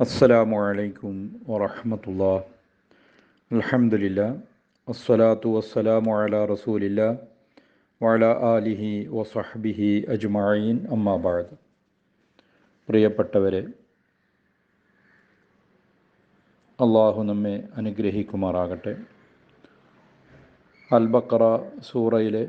അസ്സലാമു അലൈക്കും വറഹ്മത്തുള്ളാഹി. അൽഹംദുലില്ലാ അസ്സലാത്തു വസ്സലാമു അലാ റസൂലില്ലാ വഅലാ ആലിഹി വസഹ്ബിഹി അജ്മഈൻ. അമ്മാ ബഅദ്. പ്രിയപ്പെട്ടവരെ, അള്ളാഹു നമ്മെ അനുഗ്രഹിക്കുമാറാകട്ടെ. അൽ ബഖറ സൂറയിലെ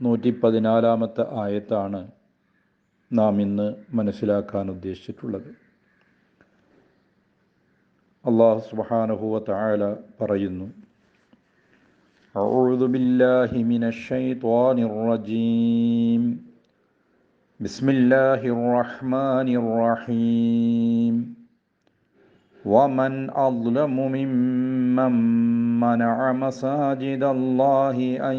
114 ആയത്താണ് നാം ഇന്ന് മനസ്സിലാക്കാൻ ഉദ്ദേശിച്ചിട്ടുള്ളത്. അല്ലാഹു സുബ്ഹാനഹു വ തആല പറയുന്നു: അഊദു ബില്ലാഹി മിനശ് ശൈത്വാനിർ റജീം. ബിസ്മില്ലാഹിർ റഹ്മാനിർ റഹീം. വമൻ അദ്ലമു മിമ്മൻ മനഅ മസാജിദല്ലാഹി അൻ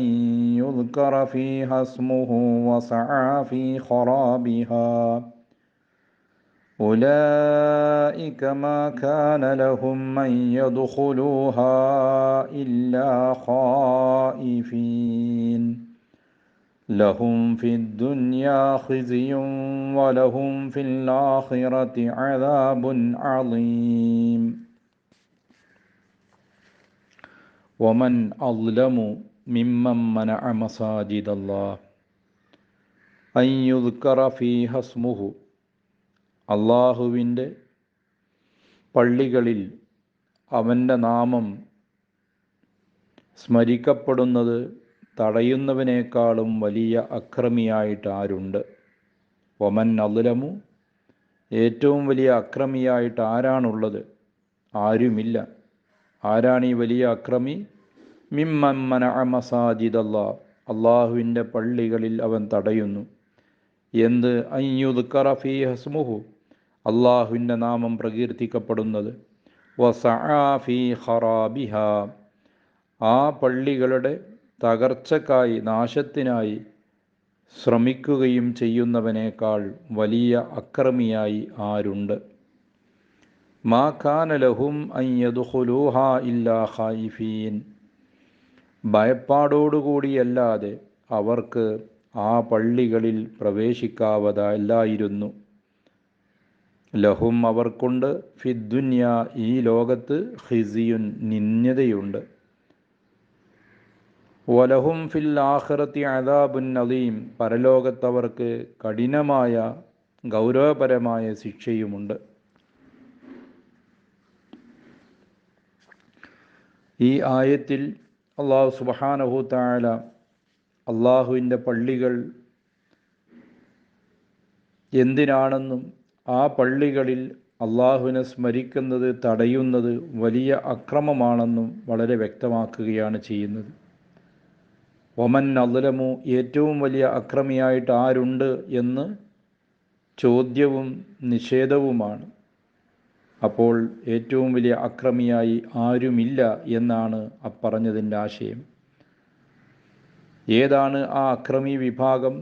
യുദ്കറ ഫീഹാ ഇസ്മുഹു വസഅ ഫീ ഖറാബിഹാ أولئك ما كان لهم أن يدخلوها إلا خائفين لهم في الدنيا خزي ولهم في الآخرة عذاب عظيم. ومن أظلم ممن منع مساجد الله أن يذكر فيها اسمه. അള്ളാഹുവിൻ്റെ പള്ളികളിൽ അവൻ്റെ നാമം സ്മരിക്കപ്പെടുന്നത് തടയുന്നവനേക്കാളും വലിയ അക്രമിയായിട്ട് ആരുണ്ട്? ഒമൻ അദ്ലമു, ഏറ്റവും വലിയ അക്രമിയായിട്ട് ആരാണുള്ളത്? ആരുമില്ല. ആരാണ് ഈ വലിയ അക്രമി? മിമ്മൻ മനഅ മസാജിദല്ലാഹ്, അള്ളാഹുവിൻ്റെ പള്ളികളിൽ അവൻ തടയുന്നു. എന്ത്? അൻ യുദ്കറ ഫീഹാ ഇസ്മുഹു, അള്ളാഹുവിൻ്റെ നാമം പ്രകീർത്തിക്കപ്പെടുന്നത്. വസഅ ഫീ ഖറാബിഹാ, ആ പള്ളികളുടെ തകർച്ചക്കായി, നാശത്തിനായി ശ്രമിക്കുകയും ചെയ്യുന്നവനേക്കാൾ വലിയ അക്രമിയായി ആരുണ്ട്? മാ കാന ലഹും അൻ യദ്ഖുലൂഹാ ഇല്ലാ ഖായിഫീൻ, ഭയപ്പാടോടുകൂടിയല്ലാതെ അവർക്ക് ആ പള്ളികളിൽ പ്രവേശിക്കാവതല്ലായിരുന്നു. ലഹും, അവർക്കുണ്ട്, ഫിദ്ദുന്യ, ഈ ലോകത്ത്, ഖിസിയുൻ, നിന്ദ്യതയുണ്ട്. വലഹും ഫിൽ ആഖിറതി അദാബുൻ അദീം, പരലോകത്തവർക്ക് കഠിനമായ ഗൗരവപരമായ ശിക്ഷയുമുണ്ട്. ഈ ആയത്തിൽ അല്ലാഹു സുബ്ഹാനഹു തആല അള്ളാഹുവിൻ്റെ പള്ളികൾ എന്തിനാണെന്നും ആ പള്ളികളിൽ അള്ളാഹുവിനെ സ്മരിക്കുന്നത് തടയുന്നത് വലിയ അക്രമമാണെന്നും വളരെ വ്യക്തമാക്കുകയാണ് ചെയ്യുന്നത്. ഒമൻ അദ്ലമു, ഏറ്റവും വലിയ അക്രമിയായിട്ട് ആരുണ്ട് എന്ന് ചോദ്യവും നിഷേധവുമാണ്. അപ്പോൾ ഏറ്റവും വലിയ അക്രമിയായി ആരുമില്ല എന്നാണ് പറഞ്ഞതിൻ്റെ ആശയം. ഏതാണ് ആ അക്രമി വിഭാഗം?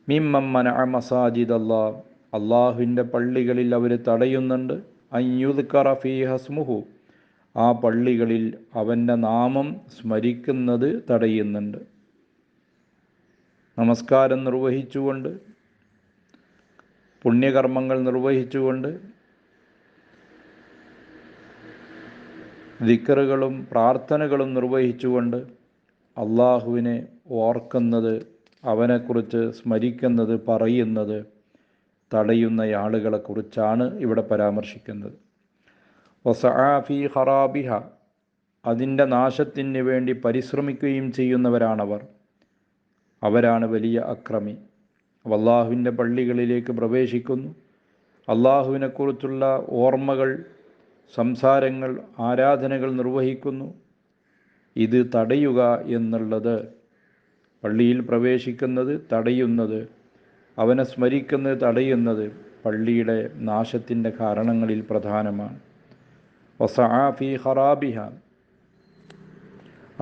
മിമ്മൻ മനഅ മസാജിദല്ലാഹ്, അള്ളാഹുവിൻ്റെ പള്ളികളിൽ അവർ തടയുന്നുണ്ട്. അൻ യുദ്കറ ഫീഹാ ഇസ്മുഹു, ആ പള്ളികളിൽ അവൻ്റെ നാമം സ്മരിക്കുന്നത് തടയുന്നുണ്ട്. നമസ്കാരം നിർവഹിച്ചുകൊണ്ട്, പുണ്യകർമ്മങ്ങൾ നിർവഹിച്ചുകൊണ്ട്, ദിക്റുകളും പ്രാർത്ഥനകളും നിർവഹിച്ചുകൊണ്ട് അള്ളാഹുവിനെ ഓർക്കുന്നത്, അവനെക്കുറിച്ച് സ്മരിക്കുന്നത്, പറയുന്നത് തടയുന്ന ആളുകളെക്കുറിച്ചാണ് ഇവിടെ പരാമർശിക്കുന്നത്. വസഅ ഫീ ഖറാബിഹ, അതിൻ്റെ നാശത്തിന് വേണ്ടി പരിശ്രമിക്കുകയും ചെയ്യുന്നവരാണവർ. അവരാണ് വലിയ അക്രമി. അള്ളാഹുവിൻ്റെ പള്ളികളിലേക്ക് പ്രവേശിക്കുന്നു, അള്ളാഹുവിനെക്കുറിച്ചുള്ള ഓർമ്മകൾ, സംസാരങ്ങൾ, ആരാധനകൾ നിർവഹിക്കുന്നു. ഇത് തടയുക എന്നുള്ളത്, പള്ളിയിൽ പ്രവേശിക്കുന്നത് തടയുന്നത്, അവനെ സ്മരിക്കുന്നത് തടയുന്നത് പള്ളിയുടെ നാശത്തിൻ്റെ കാരണങ്ങളിൽ പ്രധാനമാണ്. വസഅ ഫീ ഖറാബിഹ,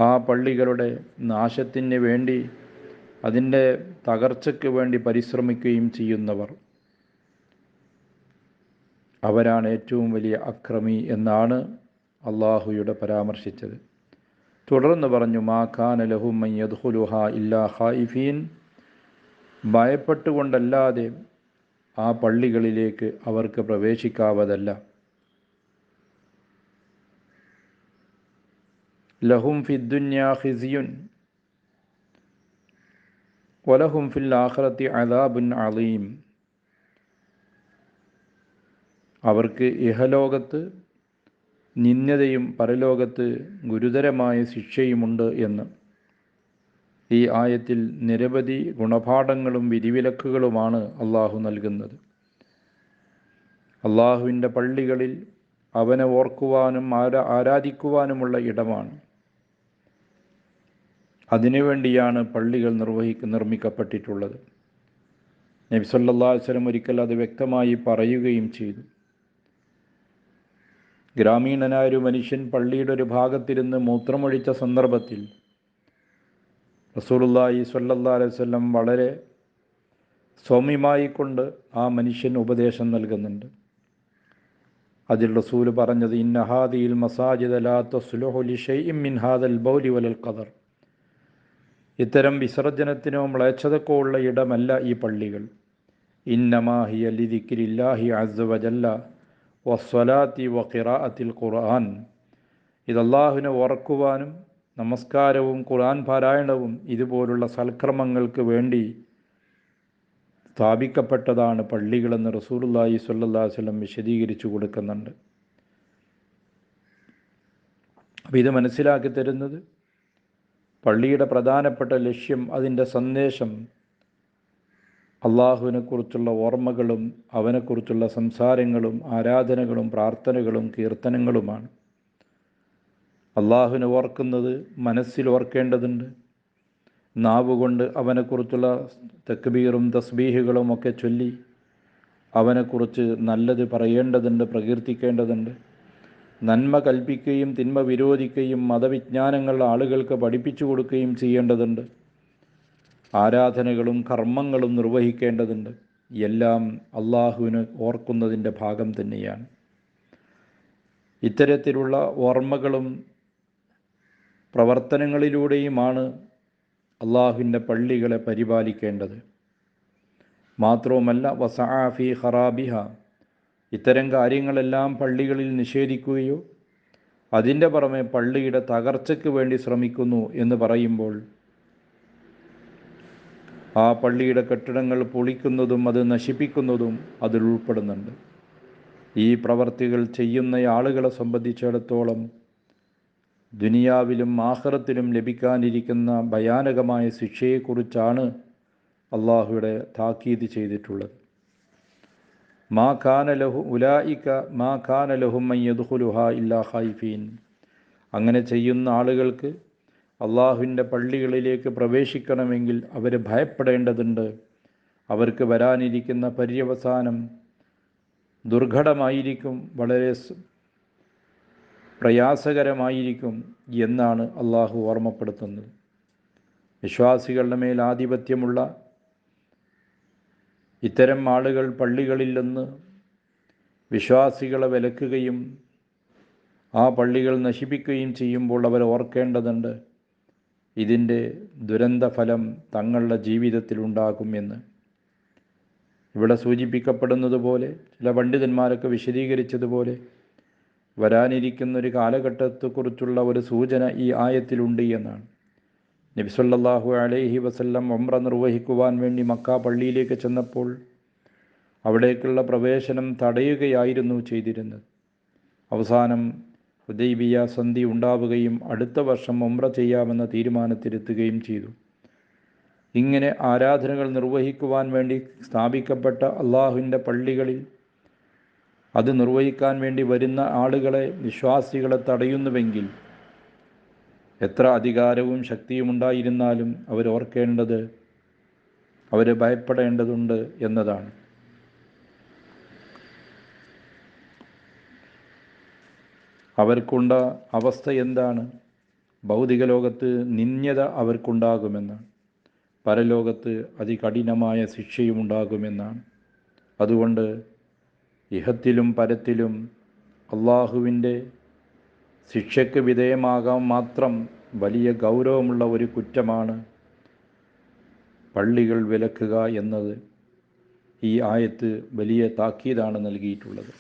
ആ പള്ളികളുടെ നാശത്തിന് വേണ്ടി, അതിൻ്റെ തകർച്ചയ്ക്ക് വേണ്ടി പരിശ്രമിക്കുകയും ചെയ്യുന്നവർ, അവരാണ് ഏറ്റവും വലിയ അക്രമി എന്നാണ് അള്ളാഹുയുടെ പരാമർശിച്ചത്. തുടർന്ന് പറഞ്ഞു: മാ കാന ലഹും അൻ യദ്ഖുലുഹാ ഇല്ലാ ഖായിഫീൻ, ഭയപ്പെട്ടുകൊണ്ടല്ലാതെ ആ പള്ളികളിലേക്ക് അവർക്ക് പ്രവേശിക്കാവതല്ല. ലഹും ഫിദ്ദുന്യാ ഖിസിയുൻ വലഹും ഫിൽ ആഖിറത്തി അദാബുൻ അളീം. അവർക്ക് ഇഹലോകത്ത് നിന്ദതയും പരലോകത്ത് ഗുരുതരമായ ശിക്ഷയുമുണ്ട് എന്ന് ഈ ആയത്തിൽ നിരവധി ഗുണപാഠങ്ങളും വിധിവിലക്കുകളുമാണ് അള്ളാഹു നൽകുന്നത്. അള്ളാഹുവിൻ്റെ പള്ളികളിൽ അവനെ ഓർക്കുവാനും ആരാധിക്കുവാനുമുള്ള ഇടമാണ്. അതിനുവേണ്ടിയാണ് പള്ളികൾ നിർമ്മിക്കപ്പെട്ടിട്ടുള്ളത്. നബി സല്ലല്ലാഹു അലൈഹി വസല്ലം ഒരിക്കൽ അത് വ്യക്തമായി പറയുകയും ചെയ്തു. ഗ്രാമീണനായ ഒരു മനുഷ്യൻ പള്ളിയുടെ ഒരു ഭാഗത്തിരുന്ന് മൂത്രമൊഴിച്ച സന്ദർഭത്തിൽ റസൂലുള്ളാഹി സ്വല്ലല്ലാഹു അലൈഹി വസല്ലം വളരെ സൗമ്യമായിക്കൊണ്ട് ആ മനുഷ്യന് ഉപദേശം നൽകുന്നുണ്ട്. അതിൽ റസൂൽ പറഞ്ഞത്, ഇന്ന ഹാദിഹിൽ മസാജിദ ലാ തസ്ലുഹു ലിശൈഇൻ മിൻ ഹാദൽ ബൗലി വലൽ ഖദർ. ഇത്തരം വിസർജനത്തിനോ മ്ലേച്ഛതക്കോ ഉള്ള ഇടമല്ല ഈ പള്ളികൾ. ഇന്നമാ ഹിയ ലിദിക്രില്ലാഹി അസ്സ വജല്ല വസ്സലാത്തി വഖിറാഅത്തിൽ ഖുർആൻ. ഇത് അല്ലാഹുവിനെ ഓർക്കുവാനും നമസ്കാരവും ഖുർആൻ പാരായണവും ഇതുപോലുള്ള സൽക്രമങ്ങൾക്ക് വേണ്ടി സ്ഥാപിക്കപ്പെട്ടതാണ് പള്ളികളെന്ന് റസൂലുള്ളാഹി സ്വല്ലല്ലാഹു അലൈഹി വസല്ലം വിശദീകരിച്ചു കൊടുക്കുന്നുണ്ട്. അപ്പോൾ ഇത് മനസ്സിലാക്കി തരുന്നത് പള്ളിയുടെ പ്രധാനപ്പെട്ട ലക്ഷ്യം, അതിൻ്റെ സന്ദേശം അള്ളാഹുവിനെക്കുറിച്ചുള്ള ഓർമ്മകളും അവനെക്കുറിച്ചുള്ള സംസാരങ്ങളും ആരാധനകളും പ്രാർത്ഥനകളും കീർത്തനങ്ങളുമാണ്. അള്ളാഹുവിനെ ഓർക്കുന്നത് മനസ്സിൽ ഓർക്കേണ്ടതുണ്ട്. നാവുകൊണ്ട് അവനെക്കുറിച്ചുള്ള തക്ബീറും തസ്ബീഹുകളും ഒക്കെ ചൊല്ലി അവനെക്കുറിച്ച് നല്ലത് പറയേണ്ടതുണ്ട്, പ്രകീർത്തിക്കേണ്ടതുണ്ട്. നന്മ കൽപ്പിക്കുകയും തിന്മ വിരോധിക്കുകയും മതവിജ്ഞാനങ്ങൾ ആളുകൾക്ക് പഠിപ്പിച്ചു കൊടുക്കുകയും ചെയ്യേണ്ടതുണ്ട്. ആരാധനകളും കർമ്മങ്ങളും നിർവഹിക്കേണ്ടതുണ്ട്. എല്ലാം അള്ളാഹുവിനെ ഓർക്കുന്നതിൻ്റെ ഭാഗം തന്നെയാണ്. ഇത്തരത്തിലുള്ള ഓർമ്മകളും പ്രവർത്തനങ്ങളിലൂടെയുമാണ് അള്ളാഹുവിൻ്റെ പള്ളികളെ പരിപാലിക്കേണ്ടത്. മാത്രവുമല്ല, വസഅ ഫീ ഖറാബിഹ, ഇത്തരം കാര്യങ്ങളെല്ലാം പള്ളികളിൽ നിഷേധിക്കുകയോ അതിൻ്റെ പുറമെ പള്ളിയുടെ തകർച്ചയ്ക്ക് വേണ്ടി ശ്രമിക്കുന്നു എന്ന് പറയുമ്പോൾ ആ പള്ളിയുടെ കെട്ടിടങ്ങൾ പൊളിക്കുന്നതും അത് നശിപ്പിക്കുന്നതും അതിൽ ഉൾപ്പെടുന്നുണ്ട്. ഈ പ്രവർത്തികൾ ചെയ്യുന്ന ആളുകളെ സംബന്ധിച്ചിടത്തോളം ദുനിയാവിലും ആഖിറത്തിലും ലഭിക്കാനിരിക്കുന്ന ഭയാനകമായ ശിക്ഷയെക്കുറിച്ചാണ് അള്ളാഹുവിടെ താക്കീത് ചെയ്തിട്ടുള്ളത്. മാ കാന ലഹു ഉലായിക മാ കാന ലഹും മൻ യദ്ഖുലുഹാ ഇല്ലാ ഖൈഫീൻ. അങ്ങനെ ചെയ്യുന്ന ആളുകൾക്ക് അള്ളാഹുവിൻ്റെ പള്ളികളിലേക്ക് പ്രവേശിക്കണമെങ്കിൽ അവർ ഭയപ്പെടേണ്ടതുണ്ട്. അവർക്ക് വരാനിരിക്കുന്ന പര്യവസാനം ദുർഘടമായിരിക്കും, വളരെ പ്രയാസകരമായിരിക്കും എന്നാണ് അള്ളാഹു ഓർമ്മപ്പെടുത്തുന്നത്. വിശ്വാസികളുടെ മേൽ ആധിപത്യമുള്ള ഇത്തരം ആളുകൾ പള്ളികളിൽ നിന്ന് വിശ്വാസികളെ വിലക്കുകയും ആ പള്ളികൾ നശിപ്പിക്കുകയും ചെയ്യുമ്പോൾ അവർ ഓർക്കേണ്ടതുണ്ട്, ഇതിൻ്റെ ദുരന്തഫലം തങ്ങളുടെ ജീവിതത്തിലുണ്ടാകുമെന്ന്. ഇവിടെ സൂചിപ്പിക്കപ്പെടുന്നത് പോലെ, ചില പണ്ഡിതന്മാരൊക്കെ വിശദീകരിച്ചതുപോലെ, വരാനിരിക്കുന്നൊരു കാലഘട്ടത്തെക്കുറിച്ചുള്ള ഒരു സൂചന ഈ ആയത്തിലുണ്ട് എന്നാണ്. നബി സല്ലല്ലാഹു അലൈഹി വസല്ലം ഉംറ നിർവഹിക്കുവാൻ വേണ്ടി മക്ക പള്ളിയിലേക്ക് ചെന്നപ്പോൾ അവിടേക്കുള്ള പ്രവേശനം തടയുകയായിരുന്നു ചെയ്തിരുന്നത്. അവസാനം ഹുദൈബിയ സന്ധി ഉണ്ടാവുകയും അടുത്ത വർഷം ഉംറ ചെയ്യാമെന്ന തീരുമാനത്തിലെത്തുകയും ചെയ്തു. ഇങ്ങനെ ആരാധനകൾ നിർവഹിക്കുവാൻ വേണ്ടി സ്ഥാപിക്കപ്പെട്ട അള്ളാഹുവിൻ്റെ പള്ളികളിൽ അത് നിർവഹിക്കാൻ വേണ്ടി വരുന്ന ആളുകളെ, വിശ്വാസികളെ തടയുന്നുവെങ്കിൽ എത്ര അധികാരവും ശക്തിയും ഉണ്ടായിരുന്നാലും അവരോർക്കേണ്ടത്, അവർ ഭയപ്പെടേണ്ടതുണ്ട് എന്നതാണ്. അവർക്കുണ്ട അവസ്ഥ എന്താണ്? ഭൗതിക ലോകത്ത് നിന്ദ്യത അവർക്കുണ്ടാകുമെന്നാണ്, പരലോകത്ത് അതികഠിനമായ ശിക്ഷയുമുണ്ടാകുമെന്നാണ്. അതുകൊണ്ട് ഇഹത്തിലും പരത്തിലും അള്ളാഹുവിൻ്റെ ശിക്ഷയ്ക്ക് വിധേയമാകാൻ മാത്രം വലിയ ഗൗരവമുള്ള ഒരു കുറ്റമാണ് പള്ളികൾ വിലക്കുക എന്നത്. ഈ ആയത്ത് വലിയ താക്കീതാണ് നൽകിയിട്ടുള്ളത്.